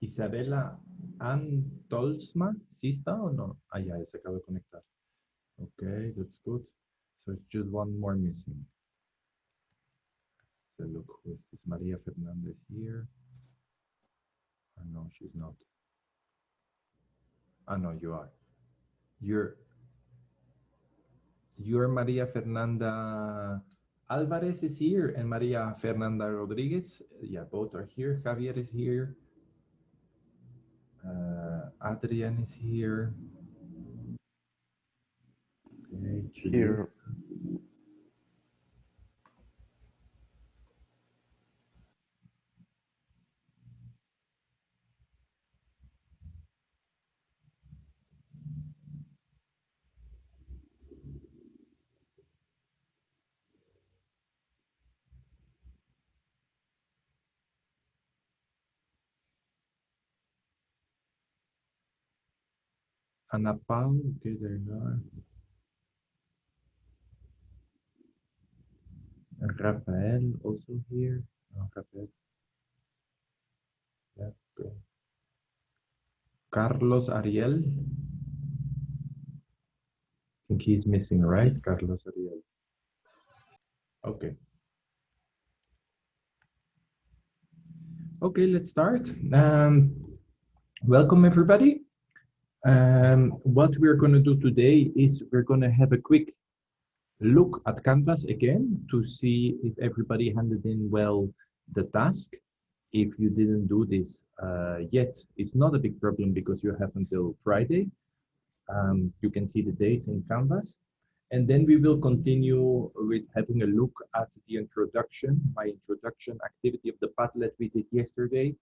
Isabela Antolsma, ¿sí está o no? Ah, ya, se acaba de conectar. Okay, that's good. So it's just one more missing. So look, who is Maria Fernandez here? Oh, no, she's not. Ah, no, you are. You're Maria Fernanda Alvarez is here and Maria Fernanda Rodriguez. Yeah, both are here. Javier is here. Adrian is here. Okay, Juliet. Here. Ana Pau, okay, there you are. Rafael also here. Oh, Rafael. Yeah, okay. Carlos Ariel. I think he's missing, right? Carlos Ariel. Okay. Okay, let's start. Welcome everybody. What we're going to do today is we're going to have a quick look at Canvas again to see if everybody handed in well the task. If you didn't do this yet, it's not a big problem because you have until Friday. You can see the dates in Canvas. And then we will continue with having a look at the introduction, my introduction activity of the Padlet we did yesterday.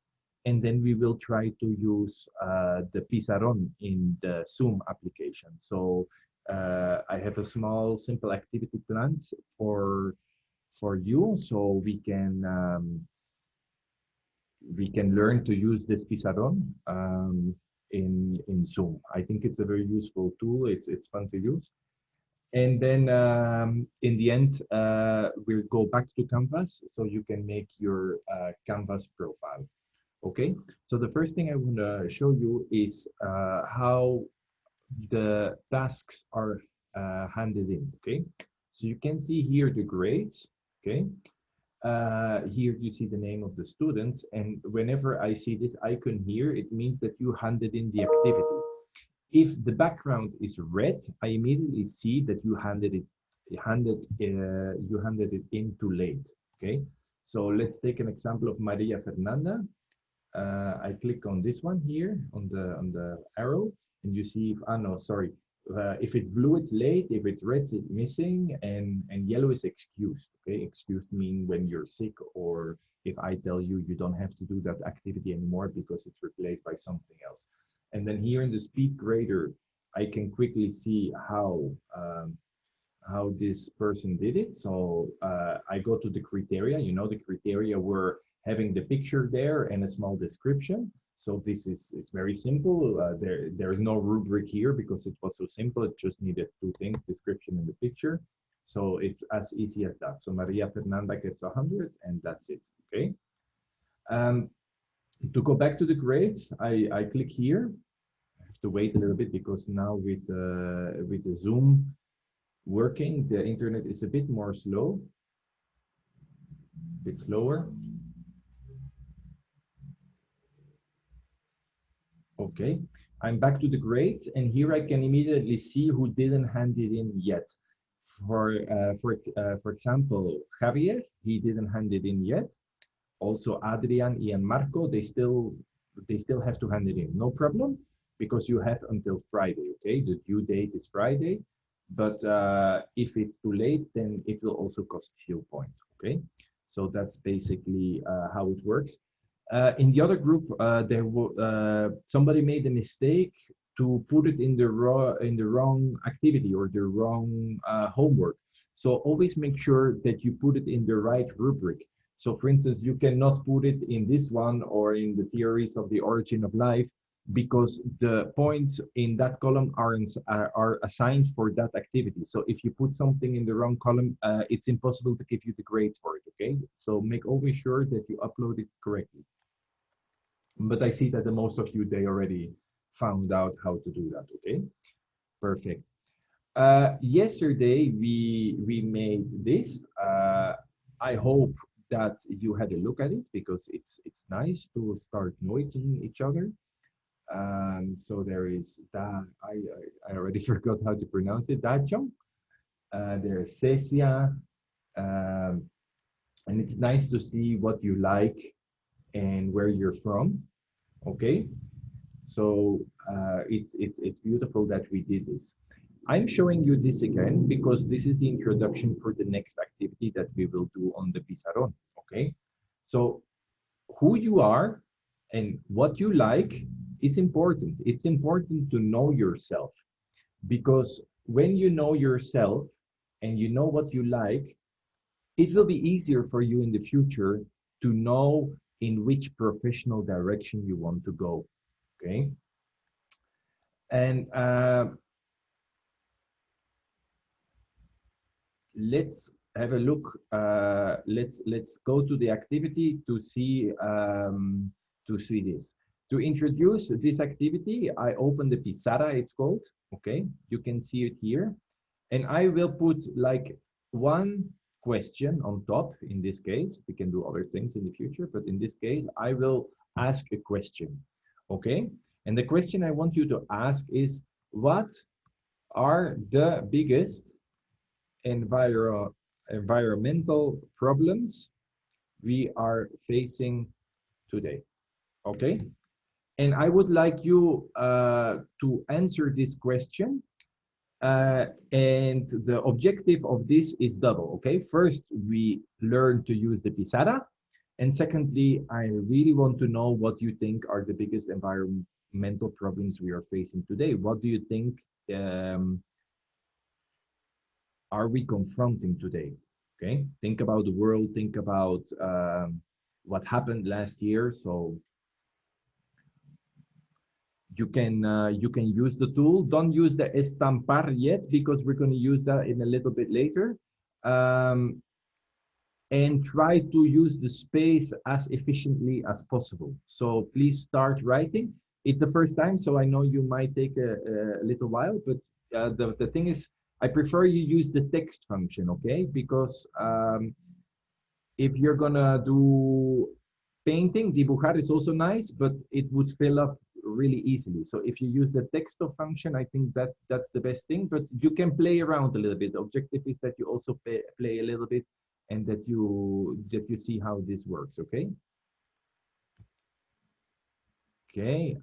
And then we will try to use the Pizarron in the Zoom application. So I have a small, simple activity planned for you, so we can learn to use this Pizarron in Zoom. I think it's a very useful tool. It's fun to use. And then in the end, we'll go back to Canvas so you can make your Canvas profile. Okay, so the first thing I want to show you is how the tasks are handed in. Okay, so you can see here the grades. Okay, here you see the name of the students, and whenever I see this icon here, it means that you handed in the activity. If the background is red, I immediately see that you handed it in too late. Okay, so let's take an example of Maria Fernanda. I click on this one here on the arrow, and you see if no, sorry. If it's blue, it's late. If it's red, it's missing, and yellow is excused. Okay, excused mean when you're sick, or if I tell you you don't have to do that activity anymore because it's replaced by something else. And then here in the speed grader, I can quickly see how this person did it. So I go to the criteria. You know, the criteria were having the picture there and a small description. So this is it's very simple. There is no rubric here because it was so simple. It just needed two things, description and the picture. So it's as easy as that. So Maria Fernanda gets 100 and that's it, okay? To go back to the grades, I click here. I have to wait a little bit because now with the Zoom working, the internet is a bit more slow, a bit slower. Okay, I'm back to the grades, and here I can immediately see who didn't hand it in yet. For example, Javier, he didn't hand it in yet. Also, Adrian and Marco, they still have to hand it in. No problem, because you have until Friday. Okay, the due date is Friday, but if it's too late, then it will also cost few points. Okay, so that's basically how it works. In the other group, somebody made a mistake to put it in the wrong activity or the wrong homework. So always make sure that you put it in the right rubric. So for instance, you cannot put it in this one or in the theories of the origin of life because the points in that column are assigned for that activity. So if you put something in the wrong column, it's impossible to give you the grades for it, okay? So make always sure that you upload it correctly. But I see that the most of you, they already found out how to do that, okay? Perfect. Yesterday we made this. I hope that you had a look at it because it's nice to start knowing each other. So there is I already forgot how to pronounce it. Dajong. There's Cecia, um, and it's nice to see what you like and where you're from. Okay, so it's beautiful that we did this. I'm showing you this again because this is the introduction for the next activity that we will do on the Pizarron. Okay, so who you are and what you like is important. It's important to know yourself because when you know yourself and you know what you like, it will be easier for you in the future to know in which professional direction you want to go. Okay. And let's have a look. Let's go to the activity to see this. To introduce this activity, I open the Pizarra, it's called. Okay, you can see it here. And I will put like one question on top in this case. We can do other things in the future, but in this case, I will ask a question. Okay, and the question I want you to ask is, what are the biggest enviro environmental problems we are facing today? Okay, and I would like you to answer this question. And the objective of this is double, okay? First, we learn to use the Pizarra. And secondly, I really want to know what you think are the biggest environmental problems we are facing today. What do you think are we confronting today? Okay, think about the world, think about what happened last year. So you can use the tool. Don't use the estampar yet because we're going to use that in a little bit later. Um, and try to use the space as efficiently as possible. So please start writing. It's the first time, so I know you might take a little while, but the thing is, I prefer you use the text function, okay? Because if you're gonna do painting, dibujar is also nice, but it would fill up really easily. So if you use the texto function, I think that's the best thing, but you can play around a little bit. The objective is that you also play a little bit and that you see how this works, okay? Okay,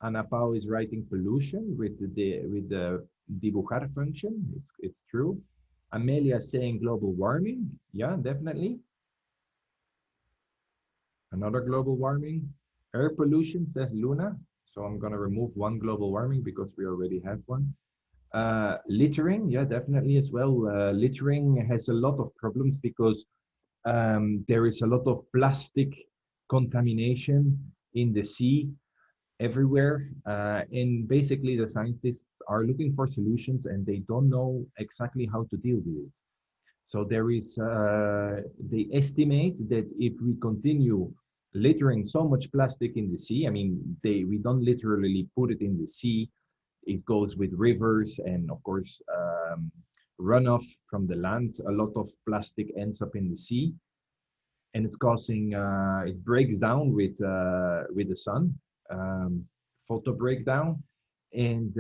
Ana Pao is writing pollution with the dibujar function. It's true. Amelia is saying global warming. Yeah, definitely. Another global warming. Air pollution, says Luna. So I'm going to remove one global warming because we already have one. Littering, yeah, definitely as well. Littering has a lot of problems because there is a lot of plastic contamination in the sea everywhere. And basically, the scientists are looking for solutions and they don't know exactly how to deal with it. So there is, they estimate that if we continue littering so much plastic in the sea, I mean, we don't literally put it in the sea, it goes with rivers and of course, runoff from the land. A lot of plastic ends up in the sea and it's causing, it breaks down with the sun, photo breakdown, and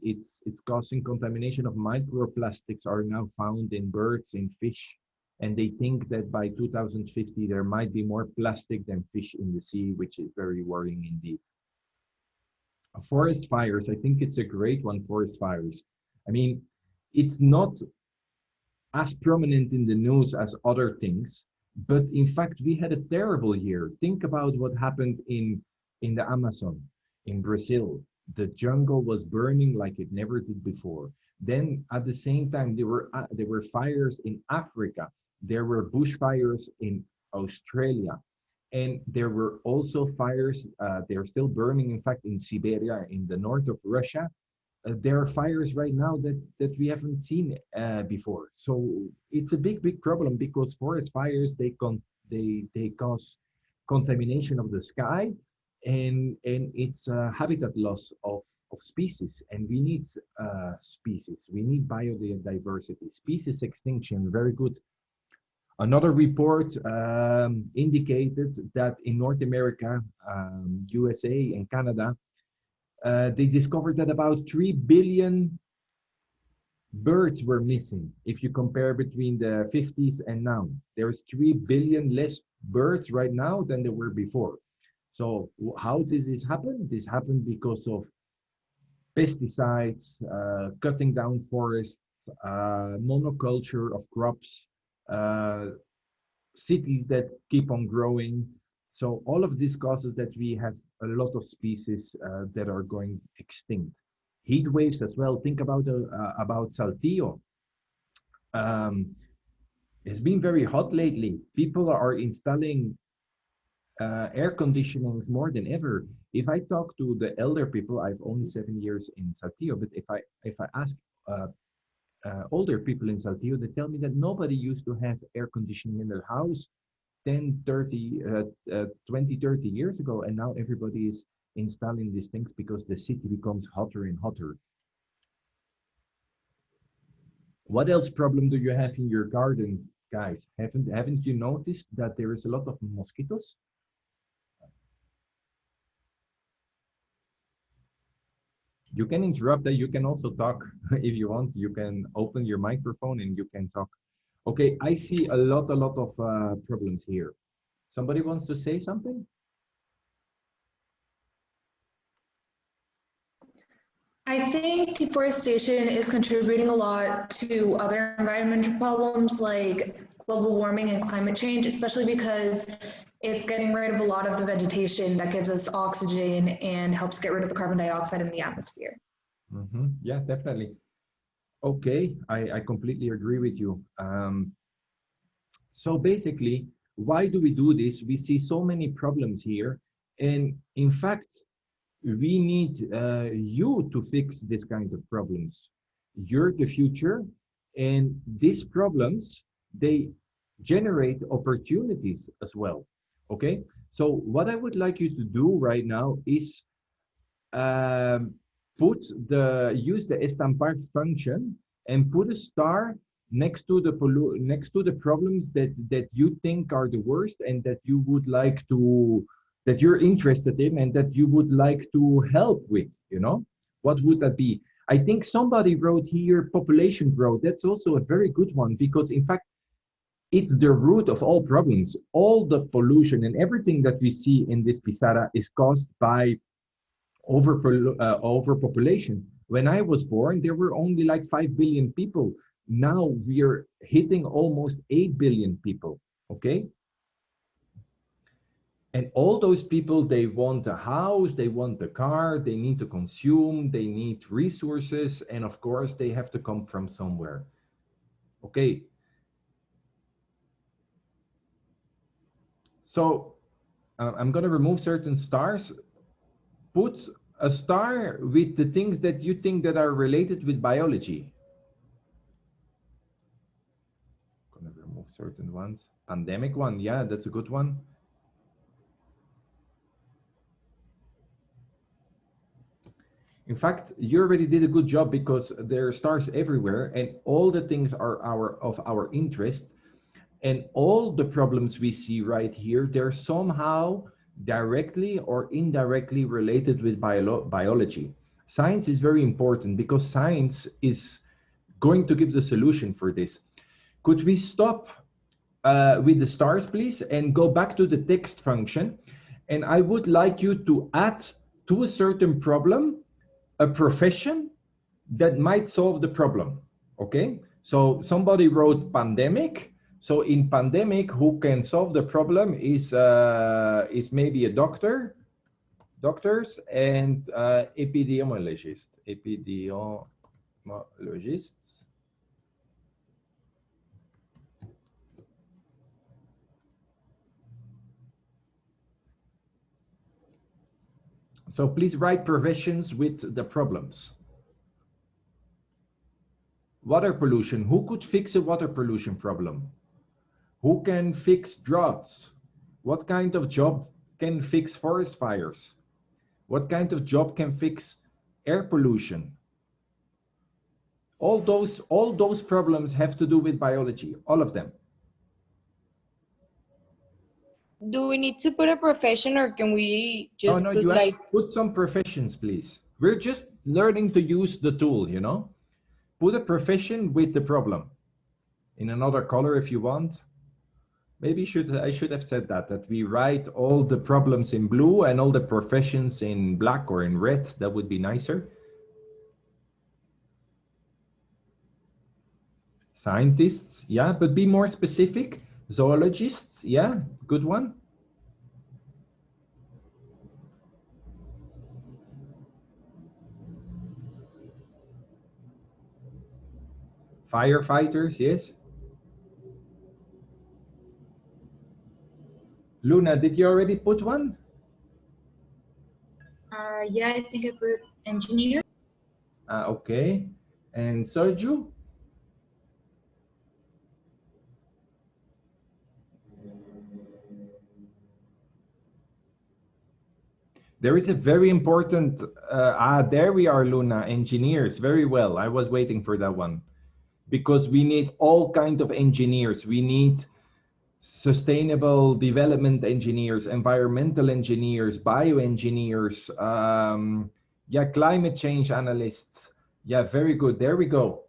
it's causing contamination of microplastics are now found in birds, in fish, and they think that by 2050 there might be more plastic than fish in the sea, which is very worrying indeed. Forest fires, I think it's a great one, forest fires. I mean, it's not as prominent in the news as other things, but in fact, we had a terrible year. Think about what happened in the Amazon, in Brazil. The jungle was burning like it never did before. Then at the same time, there were fires in Africa. There were bushfires in Australia. And there were also fires, they're still burning, in fact, in Siberia, in the north of Russia. There are fires right now that we haven't seen before. So it's a big problem because forest fires they cause contamination of the sky, and it's a habitat loss of species, and we need species. We need biodiversity. Species extinction, very good. Another report indicated that in North America, USA, and Canada, they discovered that about 3 billion birds were missing. If you compare between the 50s and now, there's 3 billion less birds right now than there were before. So how did this happen? This happened because of pesticides, cutting down forests, monoculture of crops, uh, cities that keep on growing. So all of this causes that we have a lot of species that are going extinct. Heat waves as well. Think about Saltillo. Um, it's been very hot lately. People are installing air conditionings more than ever. If I talk to the elder people, I've only 7 years in Saltillo, but if I ask uh, older people in Saltillo, they tell me that nobody used to have air conditioning in their house 10, 30, 20, 30 years ago, and now everybody is installing these things because the city becomes hotter and hotter. What else problem do you have in your garden, guys? Haven't you noticed that there is a lot of mosquitoes? You can interrupt that. You can also talk if you want. You can open your microphone and you can talk. Okay, I see a lot of problems here. Somebody wants to say something? I think deforestation is contributing a lot to other environmental problems like global warming and climate change, especially because it's getting rid of a lot of the vegetation that gives us oxygen and helps get rid of the carbon dioxide in the atmosphere. Yeah, definitely. Okay, I completely agree with you. So basically, why do we do this? We see so many problems here. And in fact, we need you to fix this kind of problems. You're the future, and these problems, they generate opportunities as well. Okay, so what I would like you to do right now is um, use the estampar function and put a star next to the problems that you think are the worst and that you would like to that you're interested in and that you would like to help with, you know. What would that be? I think somebody wrote here population growth. That's also a very good one, because in fact it's the root of all problems. All the pollution and everything that we see in this Pizarra is caused by overpopulation. When I was born, there were only like 5 billion people. Now we're hitting almost 8 billion people, okay? And all those people, they want a house, they want a car, they need to consume, they need resources, and of course, they have to come from somewhere, okay? So I'm gonna remove certain stars. Put a star with the things that you think that are related with biology. Gonna remove certain ones. Pandemic one, yeah, that's a good one. In fact, you already did a good job because there are stars everywhere and all the things are of our interest. And all the problems we see right here, they're somehow directly or indirectly related with biology. Science is very important because science is going to give the solution for this. Could we stop with the stars, please, and go back to the text function? And I would like you to add to a certain problem a profession that might solve the problem. Okay, so somebody wrote pandemic. So in pandemic, who can solve the problem is maybe a doctors and epidemiologists. So please write professions with the problems. Water pollution. Who could fix a water pollution problem? Who can fix droughts? What kind of job can fix forest fires? What kind of job can fix air pollution? All those problems have to do with biology, all of them. Do we need to put a profession, or can we No, just no, put you have like... to put some professions, please. We're just learning to use the tool, you know? Put a profession with the problem. In another color if you want. Maybe I should have said that we write all the problems in blue and all the professions in black or in red. That would be nicer. Scientists, yeah, but be more specific. Zoologists, yeah, good one. Firefighters, yes. Luna, did you already put one? Yeah, I think I put engineer. Okay. And Sergio? There is a very important, there we are, Luna, engineers, very well. I was waiting for that one. Because we need all kinds of engineers. We need sustainable development engineers, environmental engineers, bioengineers, yeah, climate change analysts. Yeah, very good. There we go.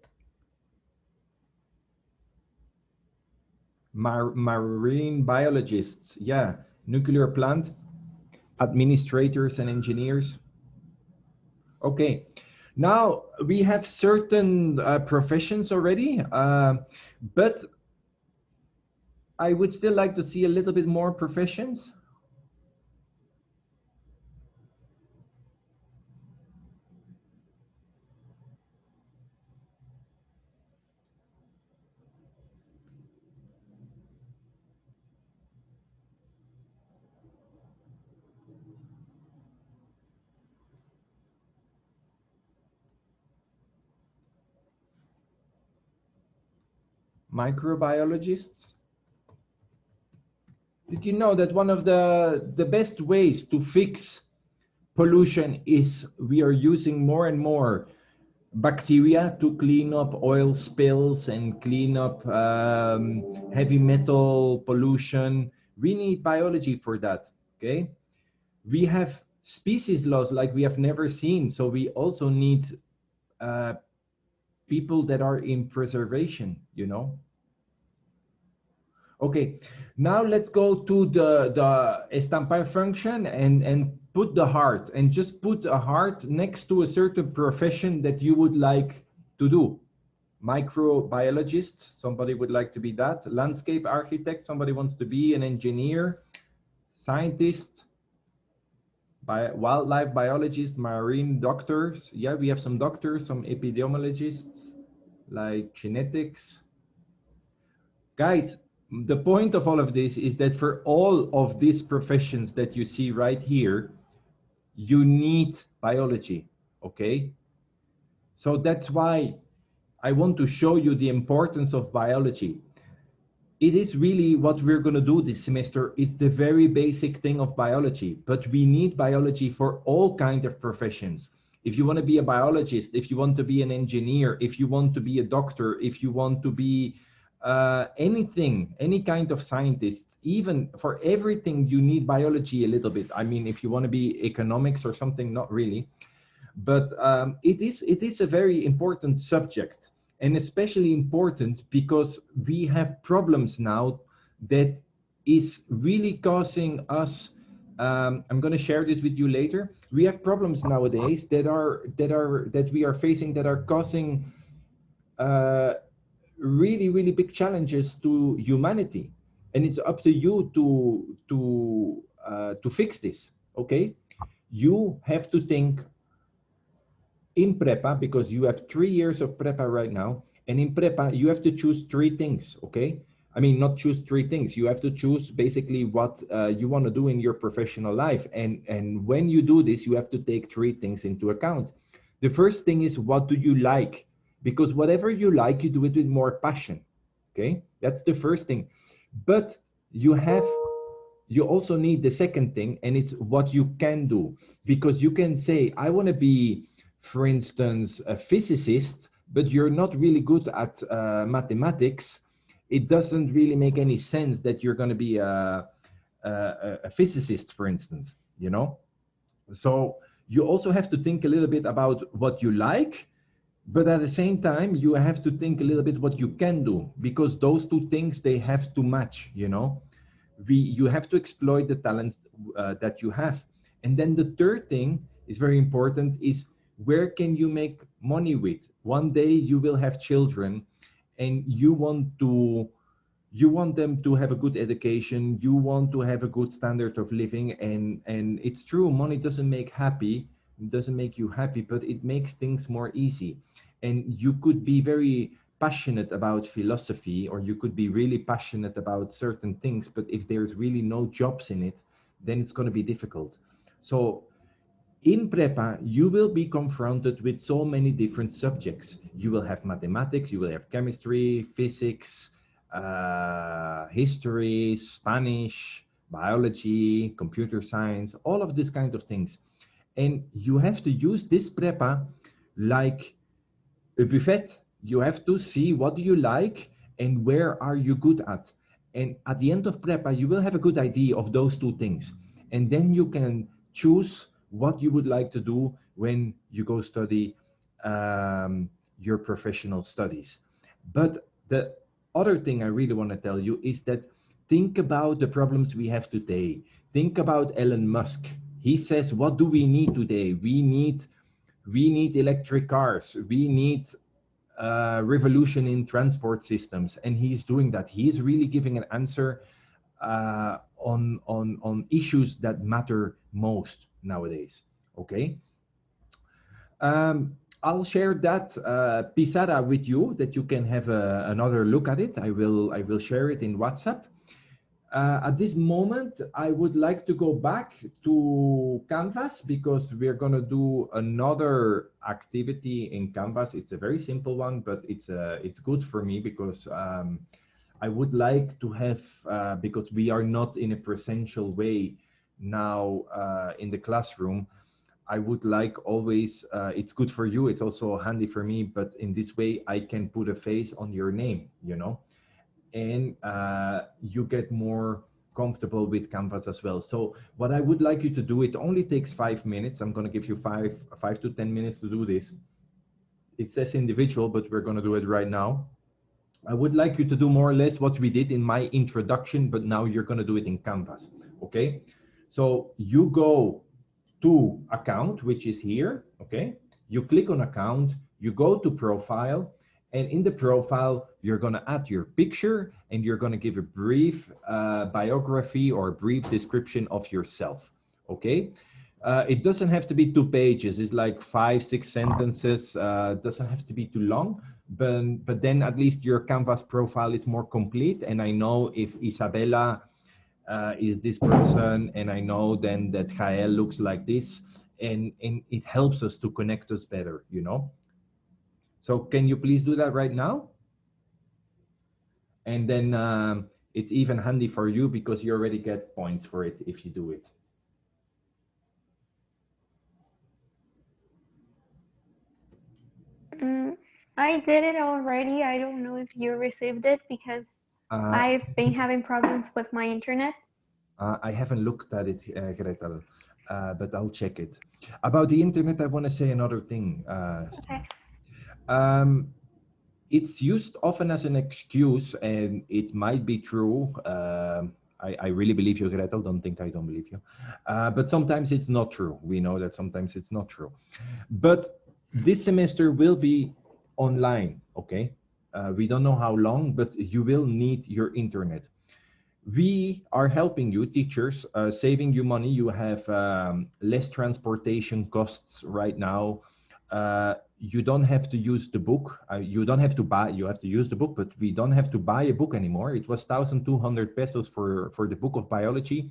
Marine biologists. Yeah, nuclear plant administrators and engineers. Okay, now we have certain professions already, but I would still like to see a little bit more professions. Microbiologists. Did you know that one of the best ways to fix pollution is we are using more and more bacteria to clean up oil spills and clean up heavy metal pollution. We need biology for that, okay? We have species loss like we have never seen, so we also need people that are in preservation, you know? Okay, now let's go to the estampar function and put the heart, and just put a heart next to a certain profession that you would like to do. Microbiologist, somebody would like to be that. Landscape architect, somebody wants to be an engineer. Scientist, wildlife biologist, marine doctors. Yeah, we have some doctors, some epidemiologists, like genetics. Guys, the point of all of this is that for all of these professions that you see right here, you need biology, okay? So that's why I want to show you the importance of biology. It is really what we're going to do this semester. It's the very basic thing of biology, but we need biology for all kinds of professions. If you want to be a biologist, if you want to be an engineer, if you want to be a doctor, if you want to be anything, any kind of scientist, even for everything, you need biology a little bit. I mean, if you want to be economics or something, not really. But it is a very important subject, and especially important because we have problems now that is really causing us. I'm going to share this with you later. We have problems nowadays that we are facing that are causing really big challenges to humanity, and it's up to you to fix this. Okay, you have to think in prepa, because you have 3 years of prepa right now, and in prepa you have to choose 3 things. Okay, I mean, not choose 3 things, you have to choose basically what you want to do in your professional life, and when you do this you have to take 3 things into account. The first thing is, what do you like? Because whatever you like, you do it with more passion. Okay, that's the first thing. But you have you also need the second thing, and it's what you can do. Because you can say, I want to be, for instance, a physicist, but you're not really good at mathematics. It doesn't really make any sense that you're going to be a physicist, for instance, you know? So you also have to think a little bit about what you like, but at the same time, you have to think a little bit what you can do, because those two things, they have to match, you know? You have to exploit the talents that you have. And then the third thing is very important, is where can you make money with? One day you will have children, and you want them to have a good education, you want to have a good standard of living, and it's true, money doesn't make you happy, but it makes things more easy. And you could be very passionate about philosophy, or you could be really passionate about certain things, but if there's really no jobs in it, then it's going to be difficult. So in prepa, you will be confronted with so many different subjects. You will have mathematics, you will have chemistry, physics, history, Spanish, biology, computer science, all of these kind of things. And you have to use this prepa like a buffet. You have to see what do you like and where are you good at. And at the end of prepa, you will have a good idea of those two things. And then you can choose what you would like to do when you go study your professional studies. But the other thing I really want to tell you is that think about the problems we have today. Think about Elon Musk. He says, what do we need today? We need electric cars. We need revolution in transport systems, and he's doing that. He's really giving an answer on issues that matter most nowadays. Okay, I'll share that Pizarra with you, that you can have another look at it. I will share it in WhatsApp. At this moment, I would like to go back to Canvas, because we're going to do another activity in Canvas. It's a very simple one, but it's good for me, because I would like to have, because we are not in a presential way now in the classroom, I would like always, it's good for you, it's also handy for me, but in this way I can put a face on your name, you know? And you get more comfortable with Canvas as well. So what I would like you to do, it only takes 5 minutes. I'm going to give you five to 10 minutes to do this. It says individual, but we're going to do it right now. I would like you to do more or less what we did in my introduction, but now you're going to do it in Canvas. Okay. So you go to account, which is here. Okay. You click on account, you go to profile, and in the profile, you're going to add your picture, and you're going to give a brief biography or a brief description of yourself. Okay. It doesn't have to be 2 pages. It's like 5, 6 sentences. It doesn't have to be too long, but then at least your Canvas profile is more complete. And I know if Isabella is this person, and I know then that Jael looks like this, and it helps us to connect us better, you know? So can you please do that right now? And then it's even handy for you, because you already get points for it if you do it. I did it already. I don't know if you received it, because I've been having problems with my internet. I haven't looked at it, Gretel, but I'll check it. About the internet, I want to say another thing. Okay. It's used often as an excuse, and it might be true. I really believe you, Gretel. Don't think I don't believe you. But sometimes it's not true. We know that sometimes it's not true. But this semester will be online, okay? We don't know how long, but you will need your internet. We are helping you, teachers, saving you money. You have less transportation costs right now. You don't have to use the book. You don't have to buy, you have to use the book, but we don't have to buy a book anymore. It was 1,200 pesos for the book of biology.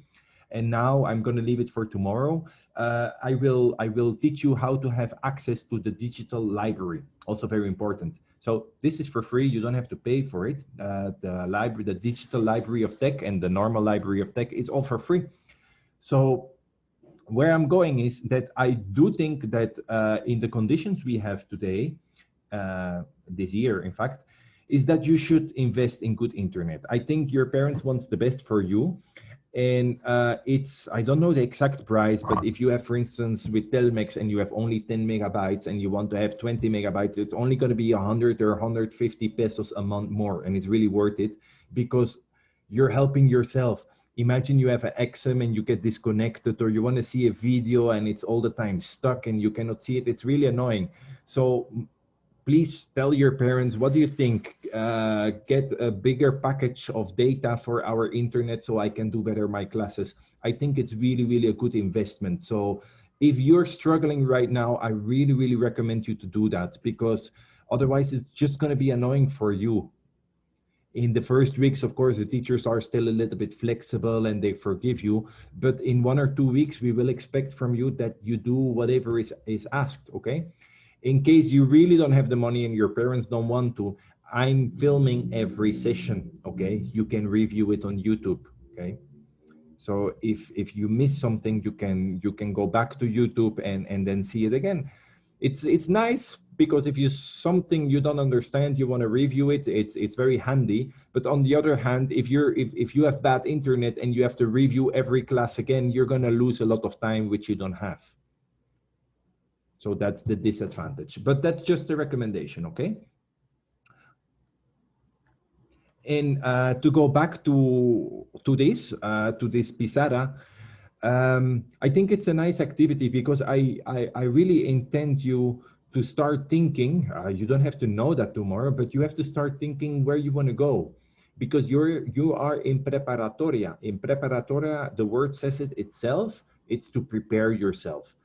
And now I'm going to leave it for tomorrow. I will teach you how to have access to the digital library. Also very important. So this is for free. You don't have to pay for it. The library, the digital library of tech and the normal library of tech is all for free. So where I'm going is that I do think that in the conditions we have today, this year, in fact, is that you should invest in good internet. I think your parents wants the best for you. And it's, I don't know the exact price, but if you have, for instance, with Telmex and you have only 10 megabytes and you want to have 20 megabytes, it's only going to be 100 or 150 pesos a month more. And it's really worth it because you're helping yourself. Imagine you have an exam and you get disconnected, or you want to see a video and it's all the time stuck and you cannot see it. It's really annoying. So please tell your parents, what do you think? Get a bigger package of data for our internet so I can do better my classes. I think it's really, really a good investment. So if you're struggling right now, I really, really recommend you to do that, because otherwise it's just going to be annoying for you. In the first weeks, of course, the teachers are still a little bit flexible and they forgive you. But in 1 or 2 weeks, we will expect from you that you do whatever is asked, okay? In case you really don't have the money and your parents don't want to, I'm filming every session, okay? You can review it on YouTube, okay? So if you miss something, you can go back to YouTube and then see it again. It's nice because if you something you don't understand, you want to review it, it's very handy. But on the other hand, if you have bad internet and you have to review every class again, you're gonna lose a lot of time which you don't have. So that's the disadvantage, but that's just a recommendation, okay? And to go back to this Pizarra, I think it's a nice activity because I really intend you to start thinking. You don't have to know that tomorrow, but you have to start thinking where you want to go, because you are in preparatoria. In preparatoria, the word says it itself. It's to prepare yourself.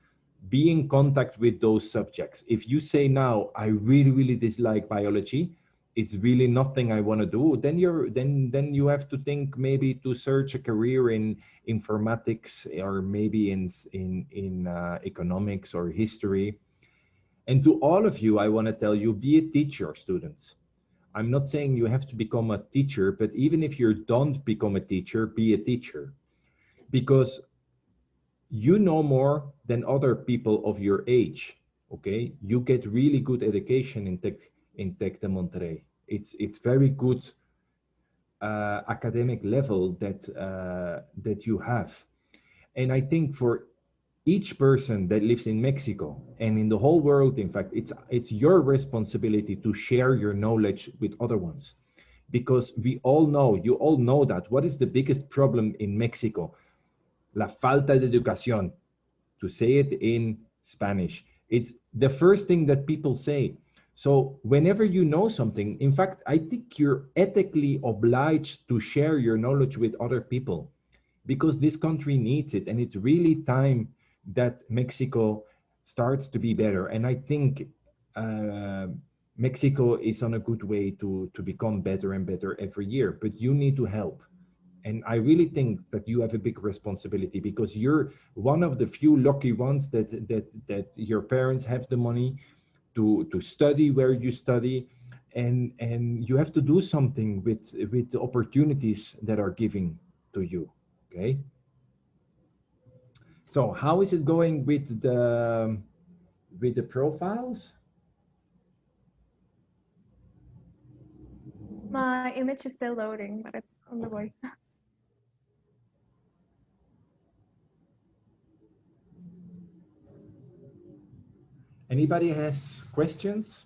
Be in contact with those subjects. If you say now, I really, really dislike biology, it's really nothing I want to do, then you have to think maybe to search a career in informatics, or maybe in economics or history. And to all of you, I want to tell you, be a teacher, students. I'm not saying you have to become a teacher, but even if you don't become a teacher, be a teacher, because you know more than other people of your age. Okay, you get really good education in Tec de Monterrey. It's very good academic level that you have. And I think for each person that lives in Mexico and in the whole world, in fact, it's your responsibility to share your knowledge with other ones, because we all know, you all know, that what is the biggest problem in Mexico? La falta de educación, to say it in Spanish. It's the first thing that people say. So whenever you know something, in fact, I think you're ethically obliged to share your knowledge with other people, because this country needs it. And it's really time that Mexico starts to be better. And I think Mexico is on a good way to become better and better every year, but you need to help. And I really think that you have a big responsibility, because you're one of the few lucky ones that your parents have the money to study where you study, and you have to do something with the opportunities that are given to you. Okay. So how is it going with the profiles? My image is still loading, but it's on the way. Anybody has questions?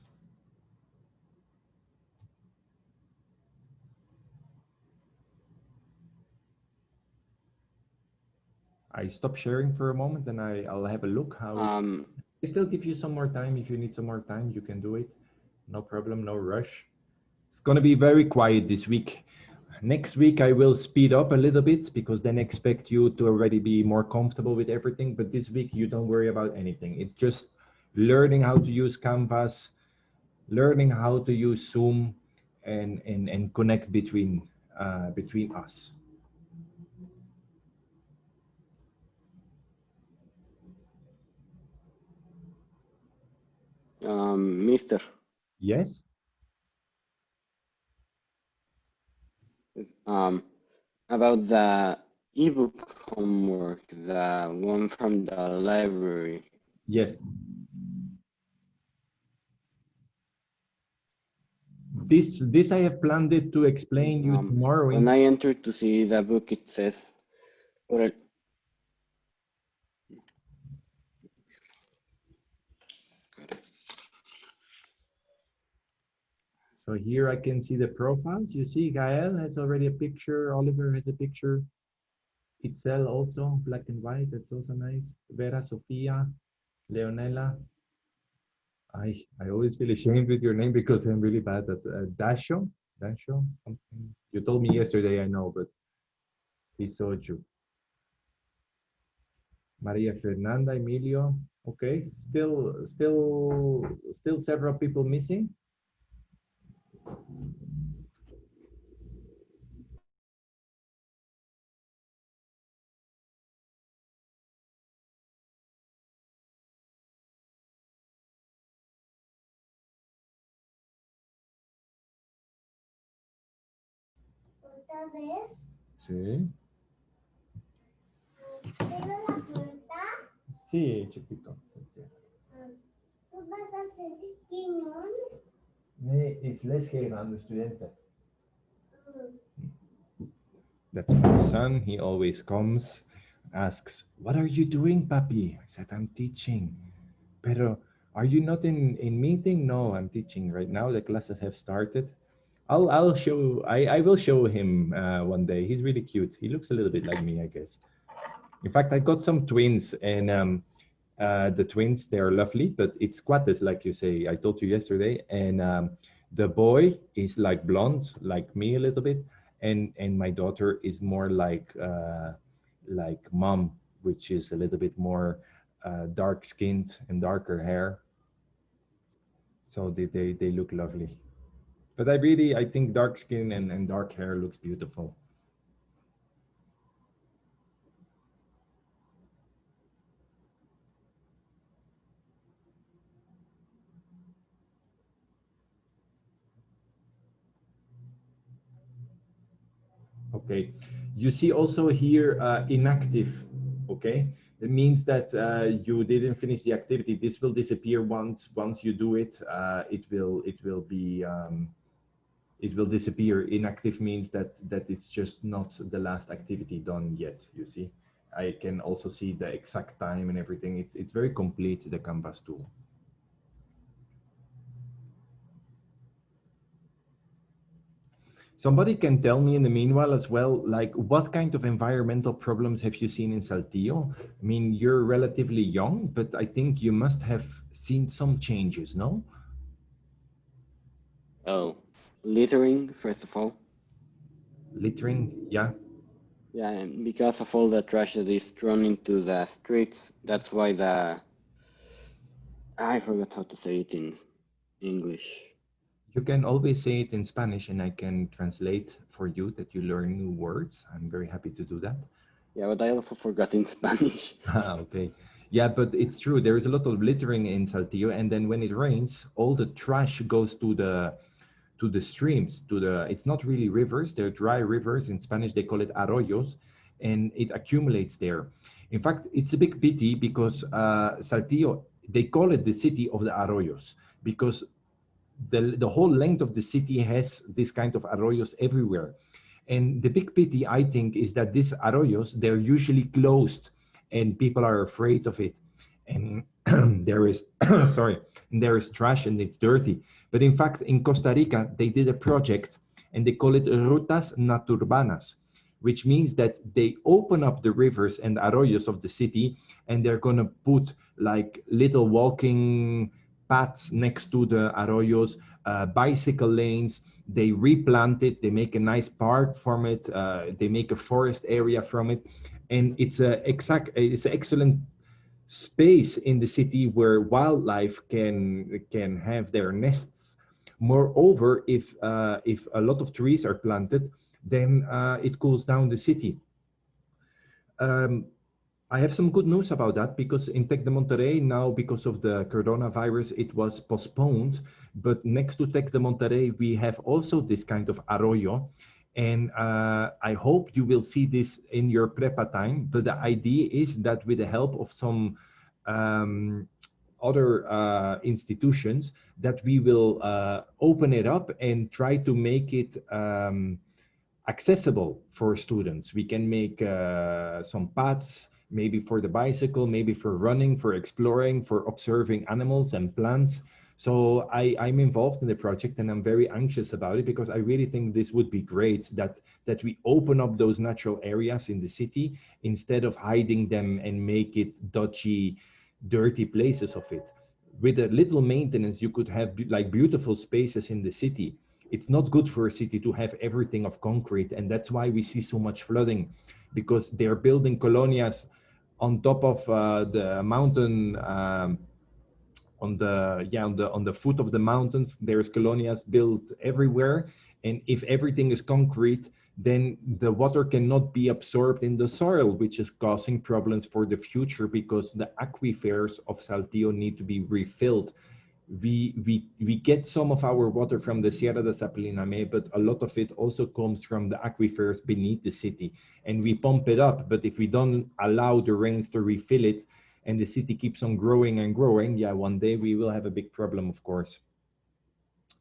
I stop sharing for a moment and I'll have a look how I still give you some more time. If you need some more time, you can do it. No problem, no rush. It's going to be very quiet this week. Next week, I will speed up a little bit, because then I expect you to already be more comfortable with everything. But this week, you don't worry about anything. It's just learning how to use Canvas, learning how to use Zoom, and connect between us. Mister. Yes? About the ebook homework, the one from the library. Yes. This I have planned it to explain you tomorrow. When I entered to see the book, it says, so here I can see the profiles. You see Gael has already a picture. Oliver has a picture. Itzel also, black and white. That's also nice. Vera, Sofia, Leonela. I always feel ashamed with your name because I'm really bad at Dasho. Dasho, something. You told me yesterday, I know, but Pisoju. Maria Fernanda, Emilio. Okay, still several people missing. Sí. Sí, chiquito. Nee, is lesgeven aan de studenten. That's my son. He always comes, asks, "What are you doing, papi?" I said, "I'm teaching." Pero, are you not in meeting? No, I'm teaching right now. The classes have started. I'll show. I will show him one day. He's really cute. He looks a little bit like me, I guess. In fact, I got some twins, and the twins, they are lovely, but it's squatters, like you say. I told you yesterday, and the boy is like blonde, like me a little bit, and my daughter is more like mom, which is a little bit more dark skinned and darker hair. So they look lovely. But I think dark skin and dark hair looks beautiful. Okay, you see also here inactive. Okay, it means that you didn't finish the activity. This will disappear once you do it. It will disappear. Inactive means that it's just not the last activity done yet. You see, I can also see the exact time and everything. It's very complete, the Canvas tool. Somebody can tell me in the meanwhile as well, like what kind of environmental problems have you seen in Saltillo? I mean, you're relatively young, but I think you must have seen some changes, no? Oh, littering, first of all. Littering, yeah. Yeah, and because of all the trash that is thrown into the streets, that's why I forgot how to say it in English. You can always say it in Spanish and I can translate for you that you learn new words. I'm very happy to do that. Yeah, but I also forgot in Spanish. Okay. Yeah, but it's true. There is a lot of littering in Saltillo, and then when it rains, all the trash goes to the streams, it's not really rivers, they're dry rivers. In Spanish, they call it arroyos, and it accumulates there. In fact, it's a big pity because Saltillo, they call it the city of the arroyos because the whole length of the city has this kind of arroyos everywhere. And the big pity, I think, is that these arroyos, they're usually closed and people are afraid of it. And there is, sorry, there is trash and it's dirty. But in fact, in Costa Rica, they did a project and they call it Rutas Naturbanas, which means that they open up the rivers and arroyos of the city and they're going to put like little walking paths next to the arroyos, bicycle lanes. They replant it, they make a nice park from it, they make a forest area from it, and it's an excellent space in the city where wildlife can have their nests. Moreover, if a lot of trees are planted, then it cools down the city. I have some good news about that because in Tec de Monterrey now, because of the coronavirus, it was postponed. But next to Tec de Monterrey, we have also this kind of arroyo. And I hope you will see this in your prepa time. But the idea is that with the help of some other institutions, that we will open it up and try to make it accessible for students. We can make some paths, maybe for the bicycle, maybe for running, for exploring, for observing animals and plants. So I'm involved in the project, and I'm very anxious about it, because I really think this would be great, that we open up those natural areas in the city instead of hiding them and make it dodgy, dirty places of it. With a little maintenance, you could have like beautiful spaces in the city. It's not good for a city to have everything of concrete, and that's why we see so much flooding, because they're building colonias on top of the mountain, on the foot of the mountains. There's colonias built everywhere, and if everything is concrete, then the water cannot be absorbed in the soil, which is causing problems for the future, because the aquifers of Saltillo need to be refilled. We get some of our water from the Sierra de Sapuliname, but a lot of it also comes from the aquifers beneath the city, and we pump it up. But if we don't allow the rains to refill it, and the city keeps on growing and growing, yeah, one day we will have a big problem, of course.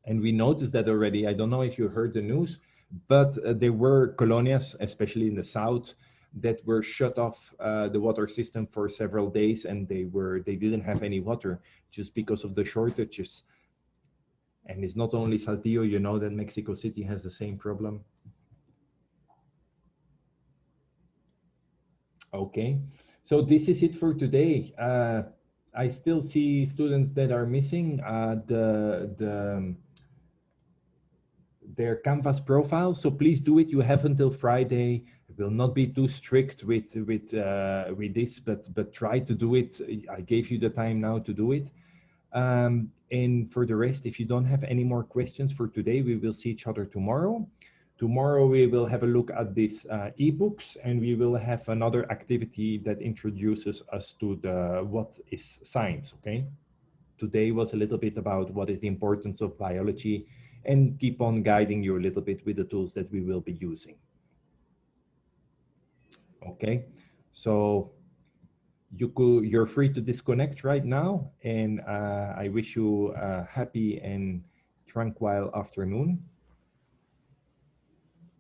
And we noticed that already. I don't know if you heard the news, but there were colonias, especially in the south, that were shut off the water system for several days, and they didn't have any water just because of the shortages. And it's not only Saltillo, you know that Mexico City has the same problem. Okay, so this is it for today. I still see students that are missing their Canvas profile. So please do it. You have until Friday. I will not be too strict with this, but try to do it. I gave you the time now to do it. And for the rest, if you don't have any more questions for today, we will see each other tomorrow. Tomorrow we will have a look at these ebooks, and we will have another activity that introduces us to what is science. Okay. Today was a little bit about what is the importance of biology, and keep on guiding you a little bit with the tools that we will be using. Okay, so you're free to disconnect right now, and I wish you a happy and tranquil afternoon.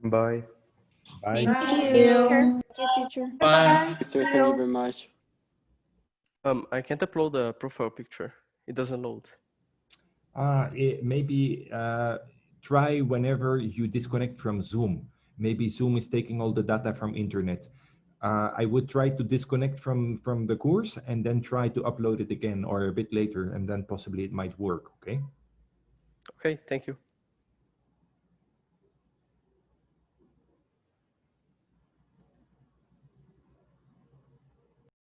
Bye. Bye. Thank you. Teacher. Teacher. Bye. Teacher, thank you very much. I can't upload the profile picture. It doesn't load. Maybe try whenever you disconnect from Zoom. Maybe Zoom is taking all the data from internet. I would try to disconnect from the course and then try to upload it again, or a bit later, and then possibly it might work. Okay. Okay, thank you.